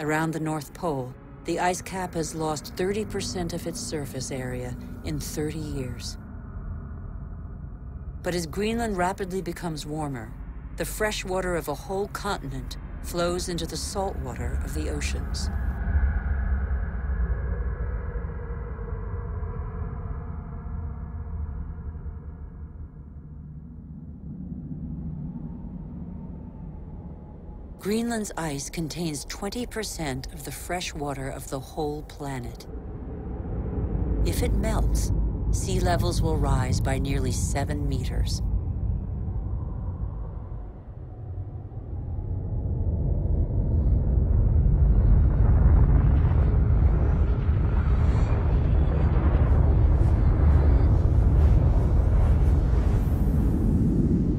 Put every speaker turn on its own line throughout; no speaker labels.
Around the North Pole, the ice cap has lost 30% of its surface area in 30 years. But as Greenland rapidly becomes warmer, the fresh water of a whole continent flows into the salt water of the oceans. Greenland's ice contains 20% of the fresh water of the whole planet. If it melts, sea levels will rise by nearly 7 meters.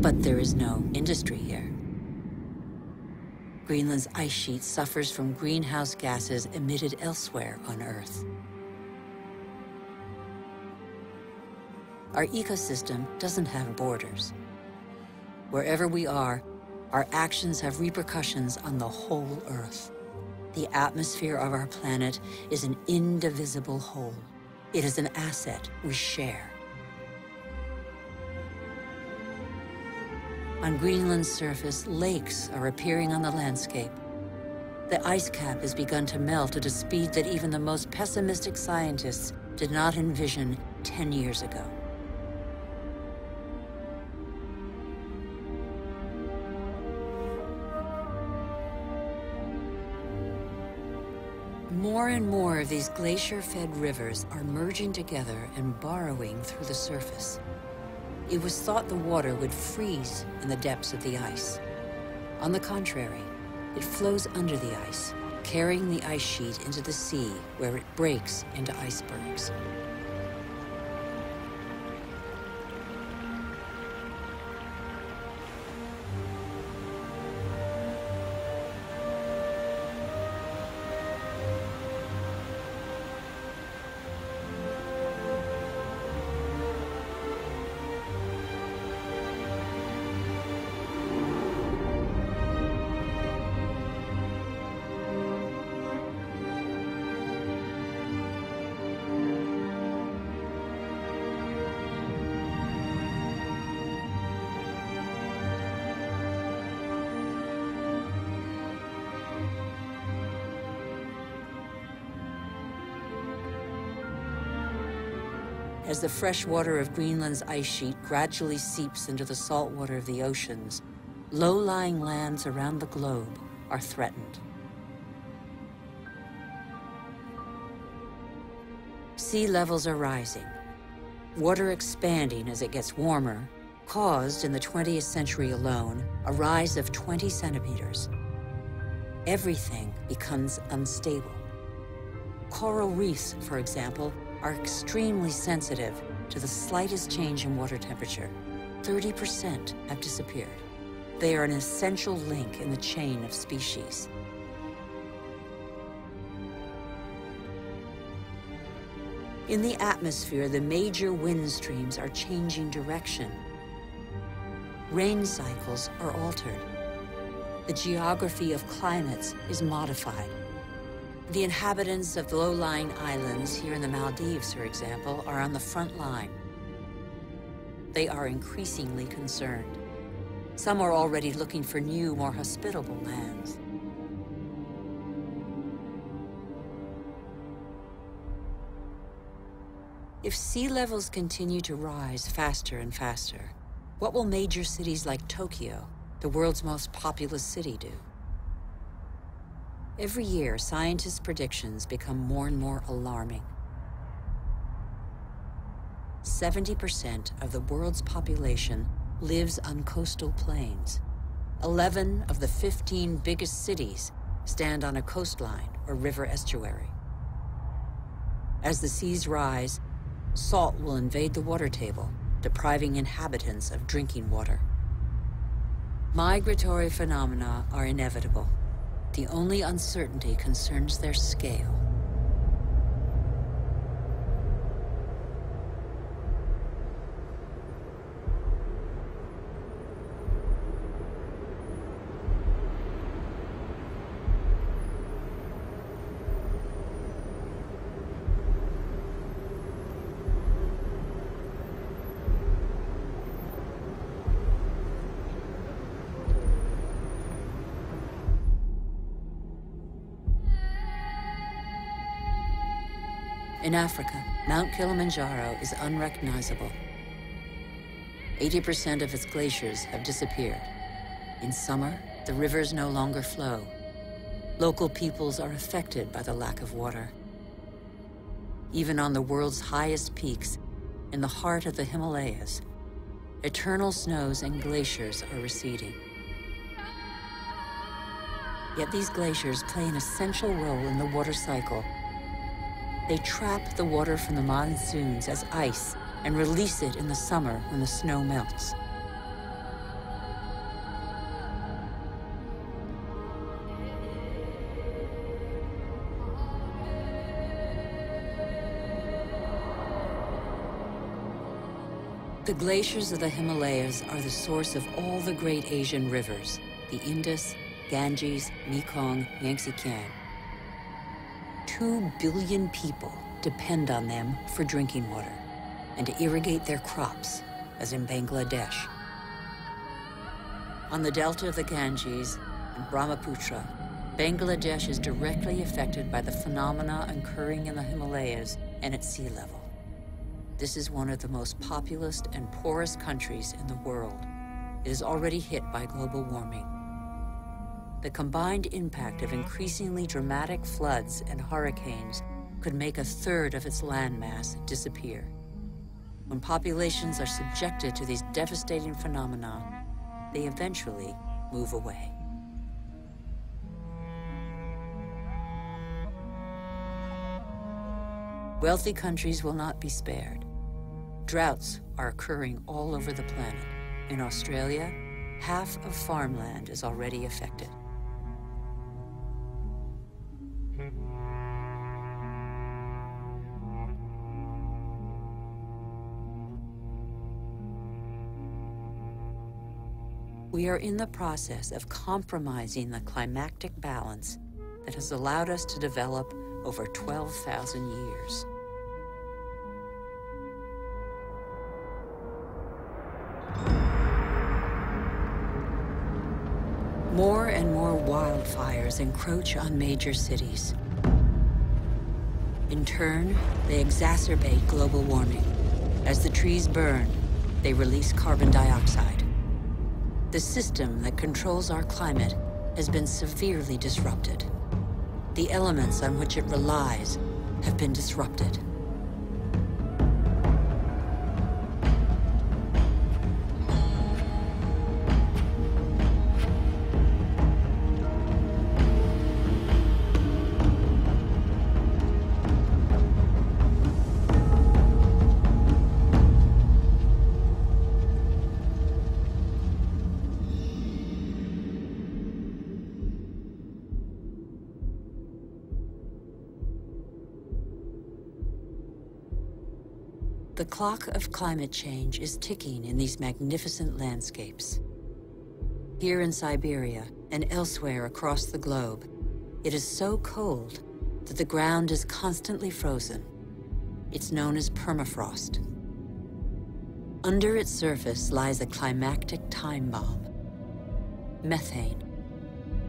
But there is no industry here. Greenland's ice sheet suffers from greenhouse gases emitted elsewhere on Earth. Our ecosystem doesn't have borders. Wherever we are, our actions have repercussions on the whole Earth. The atmosphere of our planet is an indivisible whole. It is an asset we share. On Greenland's surface, lakes are appearing on the landscape. The ice cap has begun to melt at a speed that even the most pessimistic scientists did not envision 10 years ago. More and more of these glacier-fed rivers are merging together and burrowing through the surface. It was thought the water would freeze in the depths of the ice. On the contrary, it flows under the ice, carrying the ice sheet into the sea, where it breaks into icebergs. As the fresh water of Greenland's ice sheet gradually seeps into the salt water of the oceans, low-lying lands around the globe are threatened. Sea levels are rising. Water expanding as it gets warmer caused, in the 20th century alone, a rise of 20 centimeters. Everything becomes unstable. Coral reefs, for example, are extremely sensitive to the slightest change in water temperature. 30% have disappeared. They are an essential link in the chain of species. In the atmosphere, the major wind streams are changing direction. Rain cycles are altered. The geography of climates is modified. The inhabitants of the low-lying islands here in the Maldives, for example, are on the front line. They are increasingly concerned. Some are already looking for new, more hospitable lands. If sea levels continue to rise faster and faster, what will major cities like Tokyo, the world's most populous city, do? Every year, scientists' predictions become more and more alarming. 70% of the world's population lives on coastal plains. 11 of the 15 biggest cities stand on a coastline or river estuary. As the seas rise, salt will invade the water table, depriving inhabitants of drinking water. Migratory phenomena are inevitable. The only uncertainty concerns their scale. In Africa, Mount Kilimanjaro is unrecognizable. 80% of its glaciers have disappeared. In summer, the rivers no longer flow. Local peoples are affected by the lack of water. Even on the world's highest peaks, in the heart of the Himalayas, eternal snows and glaciers are receding. Yet these glaciers play an essential role in the water cycle. They trap the water from the monsoons as ice and release it in the summer when the snow melts. The glaciers of the Himalayas are the source of all the great Asian rivers, the Indus, Ganges, Mekong, Yangtze Kiang. 2 billion people depend on them for drinking water and to irrigate their crops, as in Bangladesh. On the delta of the Ganges and Brahmaputra, Bangladesh is directly affected by the phenomena occurring in the Himalayas and at sea level. This is one of the most populous and poorest countries in the world. It is already hit by global warming. The combined impact of increasingly dramatic floods and hurricanes could make 1/3 of its landmass disappear. When populations are subjected to these devastating phenomena, they eventually move away. Wealthy countries will not be spared. Droughts are occurring all over the planet. In Australia, half of farmland is already affected. We are in the process of compromising the climactic balance that has allowed us to develop over 12,000 years. More and more wildfires encroach on major cities. In turn, they exacerbate global warming. As the trees burn, they release carbon dioxide. The system that controls our climate has been severely disrupted. The elements on which it relies have been disrupted. The clock of climate change is ticking in these magnificent landscapes. Here in Siberia and elsewhere across the globe, it is so cold that the ground is constantly frozen. It's known as permafrost. Under its surface lies a climactic time bomb: methane,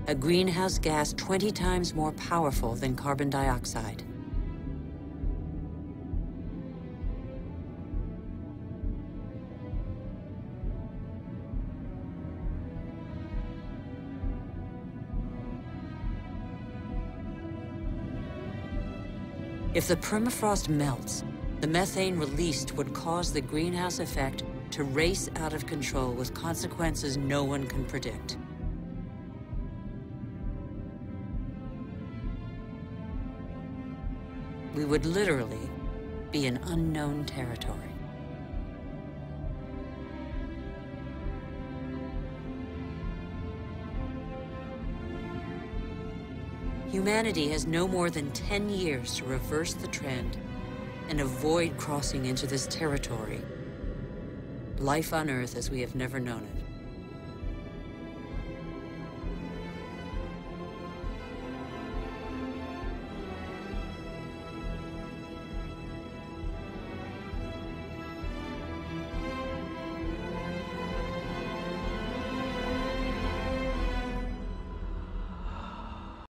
a greenhouse gas 20 times more powerful than carbon dioxide. If the permafrost melts, the methane released would cause the greenhouse effect to race out of control with consequences no one can predict. We would literally be in unknown territory. Humanity has no more than 10 years to reverse the trend and avoid crossing into this territory. Life on Earth as we have never known it.